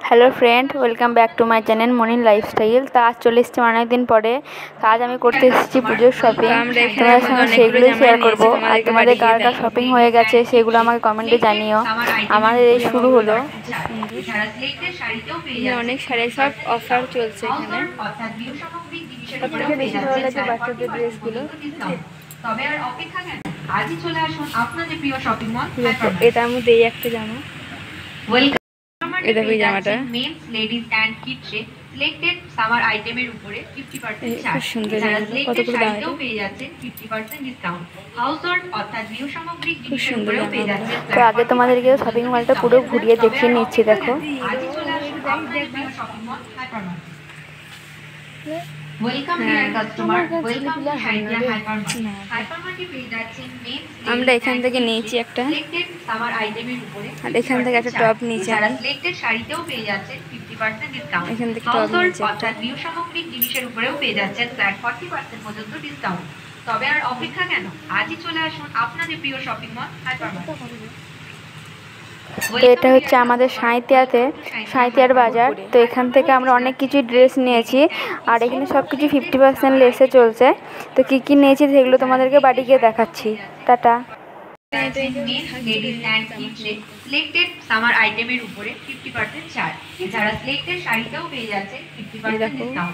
Hello friend welcome back to my channel Manin lifestyle. तो आज चले एसेছি অনেক দিন পরে। তো আজ আমি করতে এসেছি পুজোর শপিং। তোমাদের সঙ্গে সেগুলোই শেয়ার করব। আর তোমাদের কার কার শপিং হয়ে গেছে সেগুলো আমাকে কমেন্টে জানিও। আমাদের এই শুরু হলো। অনেক শাড়ি সব অফার চলছে এখানে। সবথেকে বেশি ভালো লাগে বাচ্চাদের ড্রেসগুলো। তবে আর অপেক্ষা কেন, আজই চলে আসুন আপনাদের প্রিয় শপিং মল। এটার মধ্যে এই একটা জামা, এটা এই জামাটা মেন্স লেডিজ এন্ড কিডসে সিলেক্টেড সামার আইটেমের উপরে 50% ছাড়। যারা সিলেক্টেড শাড়িতেও পেয়ে যাচ্ছেন 50% ডিসকাউন্ট। হাউসহোল্ড অর্থাৎ গৃহ সামগ্রী জিনিসের উপরেও পেয়ে যাচ্ছেন। তো আগে তোমাদেরকে শপিং মলটা পুরো ঘুরিয়ে দেখিয়ে নিচ্ছি। দেখো আজই চলে আসুন আপনাদের প্রিয় shopping mall Hypermart. Welcome dear customer, welcome to Hidia Hypermart. হাইপারমার্টে পেয়ে যাচ্ছেন মেন্স আমরা এখান থেকে নিয়েছি একটা সিলেক্টেড সামার আইটেমের উপরে, আর এখান থেকে একটা টপ নিয়েছি। যারা সিলেক্টেড শাড়িতেও পেয়ে যাচ্ছেন 50% ডিসকাউন্ট। এখান থেকে টপ নিয়েছি অর্থাৎ গৃহ সামগ্রিক জিনিসের উপরেও পেয়ে যাচ্ছেন ফ্ল্যাট 40% পর্যন্ত ডিসকাউন্ট। তবে আর অপেক্ষা কেন, আজই চলে আসুন আপনাদের প্রিয় শপিং মল হাইপারমার্ট। তো এটা হচ্ছে আমাদের সাঁইতিয়ার বাজার। তো এখান থেকে আমরা অনেক কিছু ড্রেস নিয়েছি, আর এখানে সব কিছু 50% লেসে চলছে। তো কী কী নিয়েছি সেগুলো তোমাদেরকে বাড়ি গিয়ে দেখাচ্ছি। টাটা। লেডিজ এন্ড কিডসে সিলেক্টেড সামার আইটেমের উপরে 50% ছাড়। যারা সিলেক্টেড শাড়িতেও পেয়ে যাচ্ছে 50% ডিসকাউন্ট।